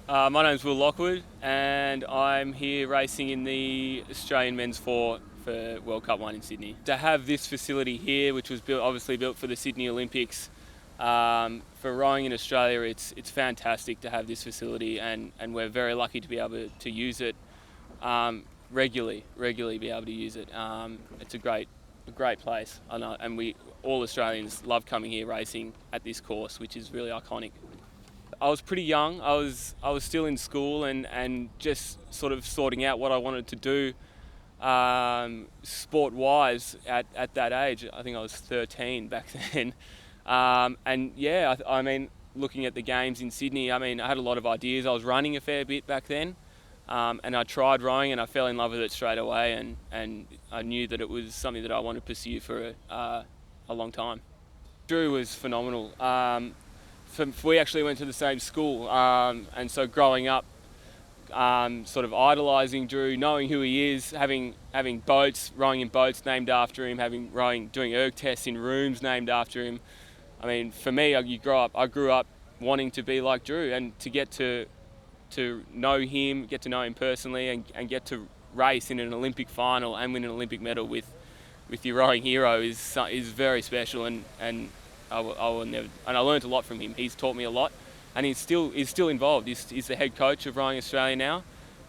My name's Will Lockwood, and I'm here racing in the Australian Men's 4 for World Cup 1 in Sydney. To have this facility here, which was obviously built for the Sydney Olympics, for rowing in Australia, it's fantastic to have this facility, and we're very lucky to be able to use it regularly be able to use it. It's a great place, and we all Australians love coming here racing at this course, which is really iconic. I was pretty young. I was still in school and just sort of sorting out what I wanted to do sport-wise at that age. I think I was 13 back then. And yeah, I mean, looking at the games in Sydney, I mean, I had a lot of ideas. I was running a fair bit back then, and I tried rowing and I fell in love with it straight away, and I knew that it was something that I wanted to pursue for a long time. Drew was phenomenal. We actually went to the same school, and so growing up, sort of idolising Drew, knowing who he is, having boats, rowing in boats named after him, doing erg tests in rooms named after him. I mean, for me, I grew up wanting to be like Drew, and to get to know him, get to know him personally, and get to race in an Olympic final and win an Olympic medal with your rowing hero is very special, and I will never. And I learned a lot from him. He's taught me a lot, and he's still involved. He's the head coach of Rowing Australia now,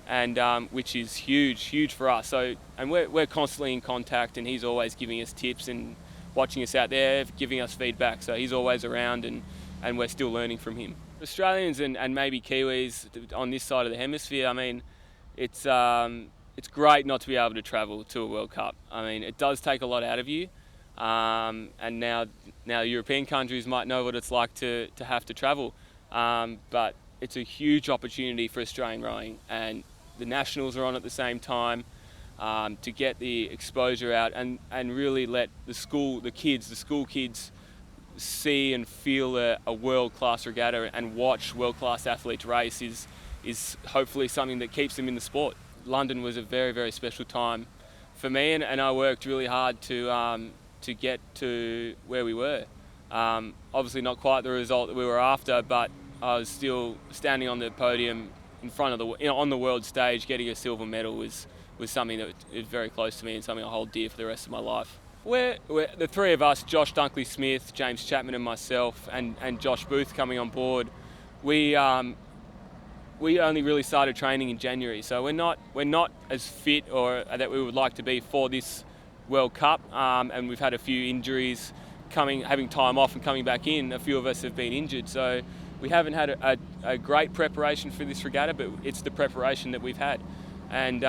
and which is huge for us. So, and we're constantly in contact, and he's always giving us tips and watching us out there, giving us feedback. So he's always around, and we're still learning from him. Australians and maybe Kiwis on this side of the hemisphere, I mean, it's great not to be able to travel to a World Cup. I mean, it does take a lot out of you. And now European countries might know what it's like to have to travel, but it's a huge opportunity for Australian rowing, and the nationals are on at the same time, to get the exposure out and really let the school kids see and feel a world-class regatta and watch world-class athletes race is hopefully something that keeps them in the sport. London was a very special time for me, and I worked really hard to get to where we were. Obviously not quite the result that we were after, but I was still standing on the podium in front of on the world stage, getting a silver medal was something that is very close to me and something I hold dear for the rest of my life. We're the three of us, Josh Dunkley-Smith, James Chapman and myself, and Josh Booth coming on board, we only really started training in January, so we're not as fit or that we would like to be for this World Cup, and we've had a few injuries, having time off and coming back in. A few of us have been injured, so we haven't had a great preparation for this regatta, but it's the preparation that we've had, and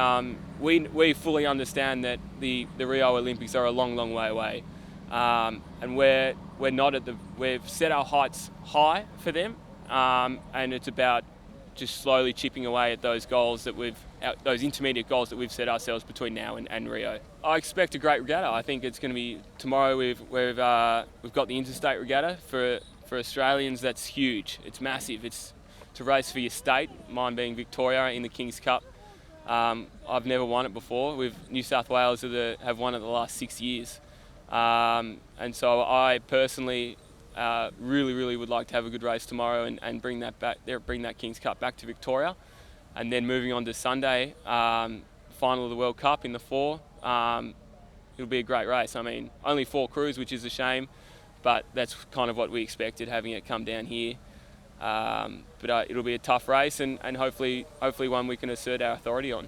we fully understand that the Rio Olympics are a long way away, and we've set our heights high for them, and it's about just slowly chipping away at those goals those intermediate goals that we've set ourselves between now and Rio. I expect a great regatta. I think it's going to be tomorrow. We've got the interstate regatta for Australians. That's huge. It's massive. It's to race for your state. Mine being Victoria in the King's Cup. I've never won it before. New South Wales have won it the last 6 years, and so I personally really would like to have a good race tomorrow and bring that King's Cup back to Victoria, and then moving on to Sunday, final of the World Cup in the 4. It'll be a great race. I mean, only 4 crews, which is a shame, but that's kind of what we expected, having it come down here. But it'll be a tough race, and hopefully one we can assert our authority on.